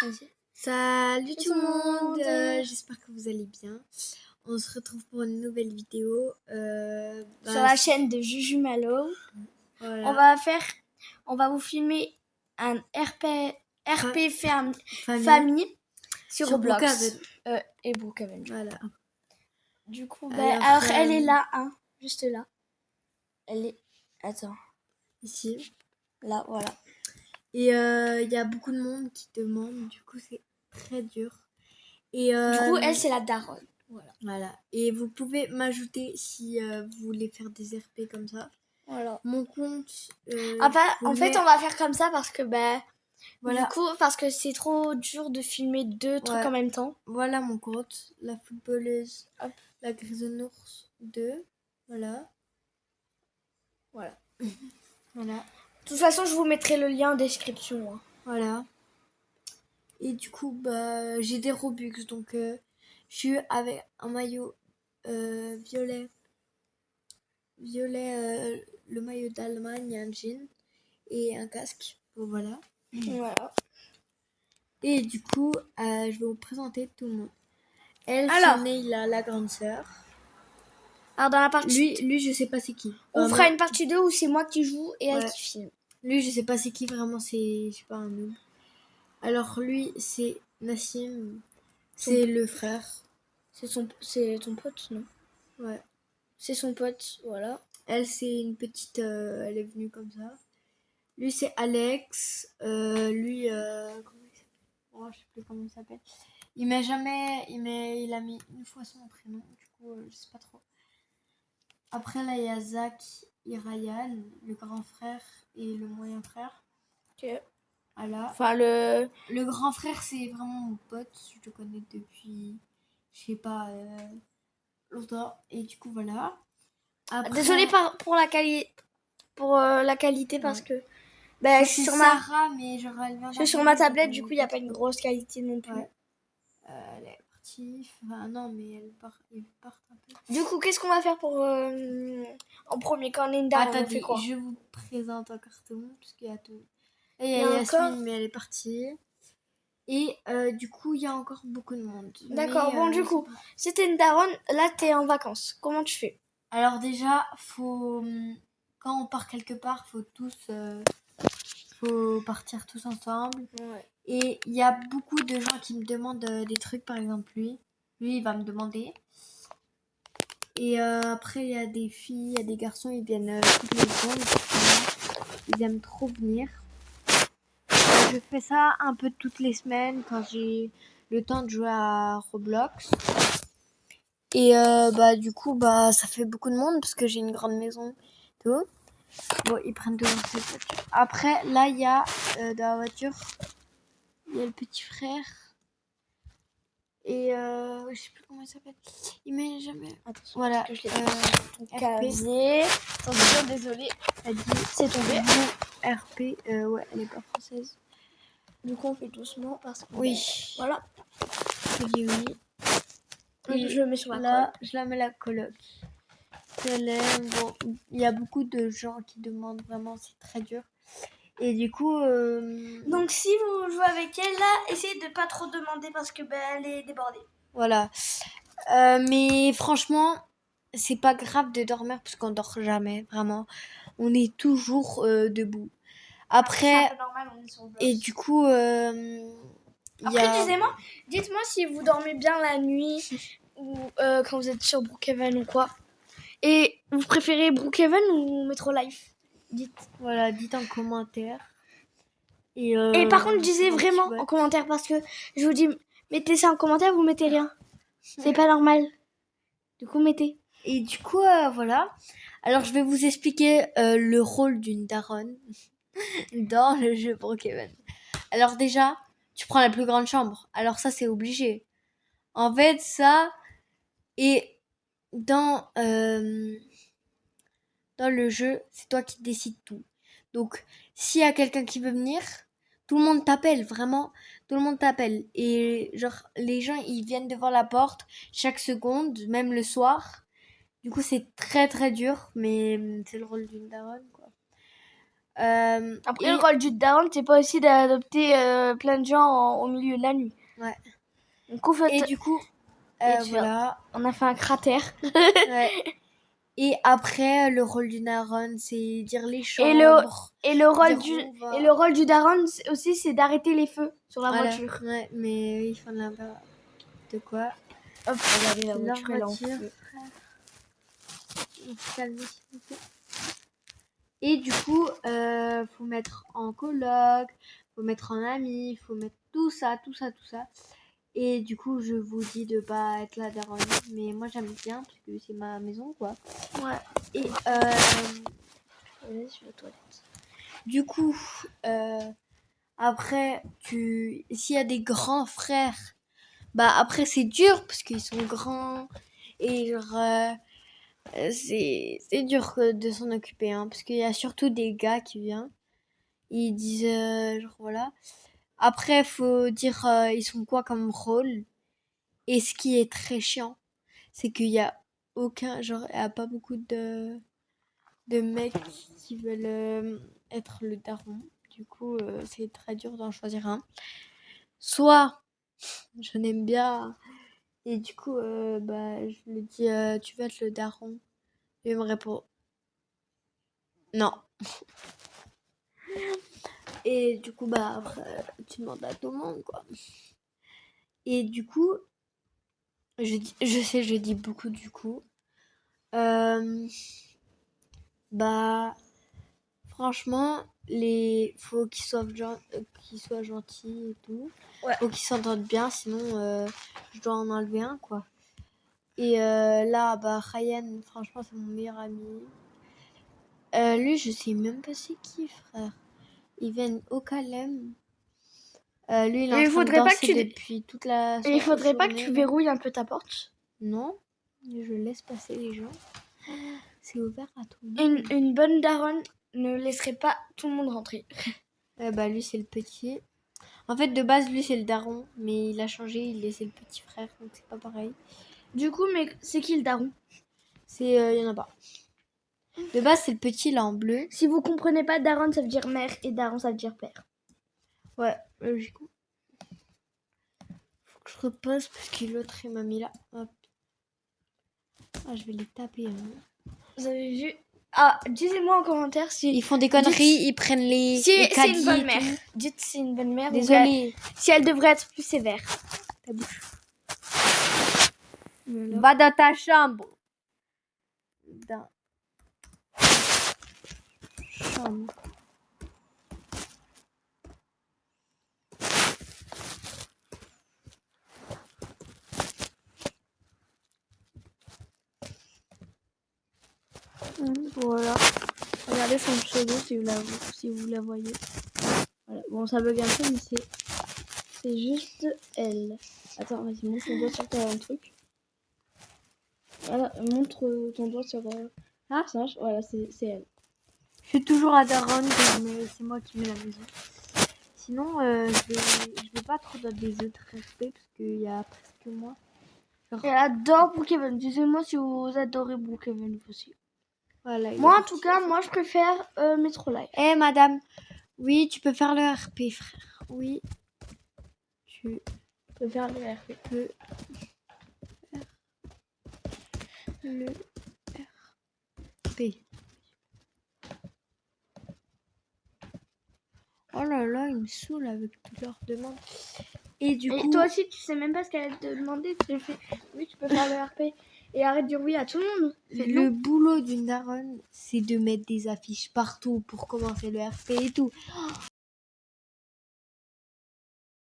Vas-y. Salut tout le monde, monde. j'espère que vous allez bien. On se retrouve pour une nouvelle vidéo. Sur la chaîne de Juju Malo. Voilà. On va vous filmer un RP Famille. famille sur Roblox. Brookhaven. Et Brookhaven. Voilà. Du coup, Alors, elle est là, hein, juste là. Elle est... Attends. Ici. Là, voilà. Et il y a beaucoup de monde qui demande, du coup c'est très dur. Et, Du coup, elle, c'est la daronne. Voilà. Et vous pouvez m'ajouter si vous voulez faire des RP comme ça. Voilà. Mon compte... en fait, on va faire comme ça parce que, voilà. Du coup, parce que c'est trop dur de filmer deux trucs en même temps. Voilà mon compte. La footballeuse. Hop. La grisonnours 2. Voilà. Voilà. Voilà. De toute façon, je vous mettrai le lien en description. Hein. Voilà. Et du coup, j'ai des Robux. Donc, je suis avec un maillot violet. Violet, le maillot d'Allemagne, un jean et un casque. Bon, voilà. Voilà. Et du coup, je vais vous présenter tout le monde. Elle, c'est Neila, la grande sœur. Alors, dans la partie... Lui, je sais pas c'est qui. On fera une partie 2 où c'est moi qui joue et elle qui filme. Lui, je sais pas c'est qui, vraiment, c'est, je sais pas, un noob. Alors, lui, c'est Nassim. C'est le frère. C'est ton pote, non? Ouais. C'est son pote, voilà. Elle, c'est une petite... elle est venue comme ça. Lui, c'est Alex. Lui, comment il s'appelle? Je sais plus comment il s'appelle. Il a mis une fois son prénom. Du coup, je sais pas trop. Après, là, il y a Zach et Ryan, le grand frère et le moyen frère. Ok. Voilà. Enfin, le grand frère, c'est vraiment mon pote. Je le connais depuis, je sais pas, longtemps. Et du coup, voilà. Après... Désolée pour la qualité. La qualité parce que... je suis sur Sarah, mais genre, elle vient... Je suis sur ma tablette, du coup, il n'y a pas une grosse qualité non plus. Ouais. Elle est partie. Enfin, non, mais elle part un peu. Du coup, qu'est-ce qu'on va faire pour... en premier, quand on est une dame, on fait quoi? Je vous présente encore tout le monde, parce qu'il y a tout... Et il y a Yasmine, mais elle est partie. Et du coup, il y a encore beaucoup de monde. D'accord, bon, du coup, si t'es une daronne, là, t'es en vacances. Comment tu fais? Alors déjà, quand on part quelque part, faut partir tous ensemble. Ouais. Et il y a beaucoup de gens qui me demandent des trucs, par exemple lui. Lui, il va me demander. Et après, il y a des filles, il y a des garçons, ils viennent toutes les secondes. Ils aiment trop venir. Je fais ça un peu toutes les semaines quand j'ai le temps de jouer à Roblox. Et du coup, ça fait beaucoup de monde parce que j'ai une grande maison. Tout. Bon, ils prennent toujours cette voiture. Après, là, il y a dans la voiture, il y a le petit frère. Et je sais plus comment il s'appelle. Il met jamais. Attention, voilà. Que je l'ai casier. Attention, désolée. Elle dit c'est tombé. RP. Ouais, elle est pas française. Du coup, on fait doucement parce que. Oui. Voilà. Je dis oui. Et je mets sur la là, je la mets la coloc. Bon, il y a beaucoup de gens qui demandent vraiment, c'est très dur. Et du coup... Donc si vous jouez avec elle, là, essayez de pas trop demander parce que elle est débordée. Voilà. Mais franchement, c'est pas grave de dormir parce qu'on dort jamais, vraiment. On est toujours debout. Après... C'est un peu normal, on est sur Roblox. Et du coup... Après, dites-moi si vous dormez bien la nuit ou quand vous êtes sur Brookhaven ou quoi. Et vous préférez Brookhaven ou Metro Life? Dites. Voilà, dites en commentaire. Et par contre, disez vraiment en commentaire parce que je vous dis, mettez ça en commentaire, vous mettez rien. C'est pas normal. Du coup, mettez. Et du coup, voilà. Alors, je vais vous expliquer le rôle d'une daronne dans le jeu Brookhaven. Alors déjà, tu prends la plus grande chambre. Alors ça, c'est obligé. En fait, ça... Et dans le jeu, c'est toi qui décides tout. Donc, s'il y a quelqu'un qui veut venir, tout le monde t'appelle, vraiment, tout le monde t'appelle. Et genre, les gens, ils viennent devant la porte chaque seconde, même le soir. Du coup, c'est très très dur, mais c'est le rôle d'une daronne, quoi. Après, et- le rôle du daron, c'est pas aussi d'adopter plein de gens au milieu de la nuit. Ouais. Donc, en fait, Et du coup, voilà. on a fait un cratère. Ouais. Et après, le rôle du daron, c'est dire les Et chambres. le rôle dire où on va. et le rôle du daron aussi, c'est d'arrêter les feux sur la Voilà. voiture. Ouais, mais ils font n'importe quoi. Hop, regardez la C'est voiture, leur elle est en voiture. feu. On se calme, s'il vous plaît. Et du coup, faut mettre en coloc, faut mettre en ami, faut mettre tout ça. Et du coup, je vous dis de pas être la daronne, mais moi j'aime bien parce que c'est ma maison, quoi. Ouais. Et Vas-y, je vais aux toilettes. du coup, après, s'il y a des grands frères, bah après c'est dur parce qu'ils sont grands et genre c'est dur de s'en occuper, hein, parce qu'il y a surtout des gars qui viennent. Ils disent genre voilà. Après, faut dire ils sont quoi comme rôle. Et ce qui est très chiant, c'est qu'il y a il y a pas beaucoup de mecs qui veulent être le daron. Du coup, c'est très dur d'en choisir un. Soit je n'aime bien et du coup, bah je lui dis tu veux être le daron. Et il me répond non. Et du coup, bah après, tu demandes à tout le monde, quoi. Et du coup, je dis beaucoup du coup. Bah, franchement, faut qu'ils soient gentils et tout. Ouais. Faut qu'ils s'entendent bien, sinon je dois en enlever un, quoi. Et là, bah, Ryan, franchement, c'est mon meilleur ami. Lui, je sais même pas c'est qui, frère. Ils viennent au Calem. Lui, il est en train de danser depuis toute la Et il faudrait pas que journée, tu là. verrouilles un peu ta porte. Non, je laisse passer les gens. C'est ouvert à tout le monde. Une bonne daronne ne laisserait pas tout le monde rentrer. Bah lui c'est le petit. En fait de base lui c'est le daron, mais il a changé, il laissait le petit frère, donc c'est pas pareil. Du coup, mais c'est qui le daron? C'est y en a pas. De base c'est le petit là en bleu. Si vous comprenez pas, daronne ça veut dire mère et daron ça veut dire père. Ouais, logiquement. Faut que je repose parce que l'autre il m'a mis là. Hop. Ah je vais les taper. Hein. Vous avez vu? Ah, disez-moi en commentaire si Ils font des conneries, ils prennent les c'est caddies une bonne et mère. tout. Dites c'est une bonne mère. Désolée. Si elle devrait être plus sévère. Ta bouche. Voilà. Va dans ta chambre. Dans chambre. Voilà. Regardez son pseudo si vous la voyez. Voilà. Bon, ça bug un peu, mais c'est juste elle. Attends, vas-y, montre ton doigt sur un truc. Voilà, montre ton doigt sur Ah. singe. Voilà, c'est elle. Je suis toujours à Daron, mais c'est moi qui mets la maison. Sinon, je vais pas trop dans des autres respects parce qu'il y a presque moi. Genre... Elle adore Brookhaven. Disez-moi si vous adorez Brookhaven aussi. Voilà, moi, en tout cas, moi, je préfère Metro Life. Eh, madame. Oui, tu peux faire le RP, frère. Oui. Tu peux faire le RP. Le RP. Oh là là, il me saoule avec toutes leurs demandes. Et du coup... toi aussi, tu sais même pas ce qu'elle te demandé. Tu fais oui, tu peux faire le RP. Et arrête de dire oui à tout le monde. Le boulot d'une daronne, c'est de mettre des affiches partout pour commencer le RP et tout.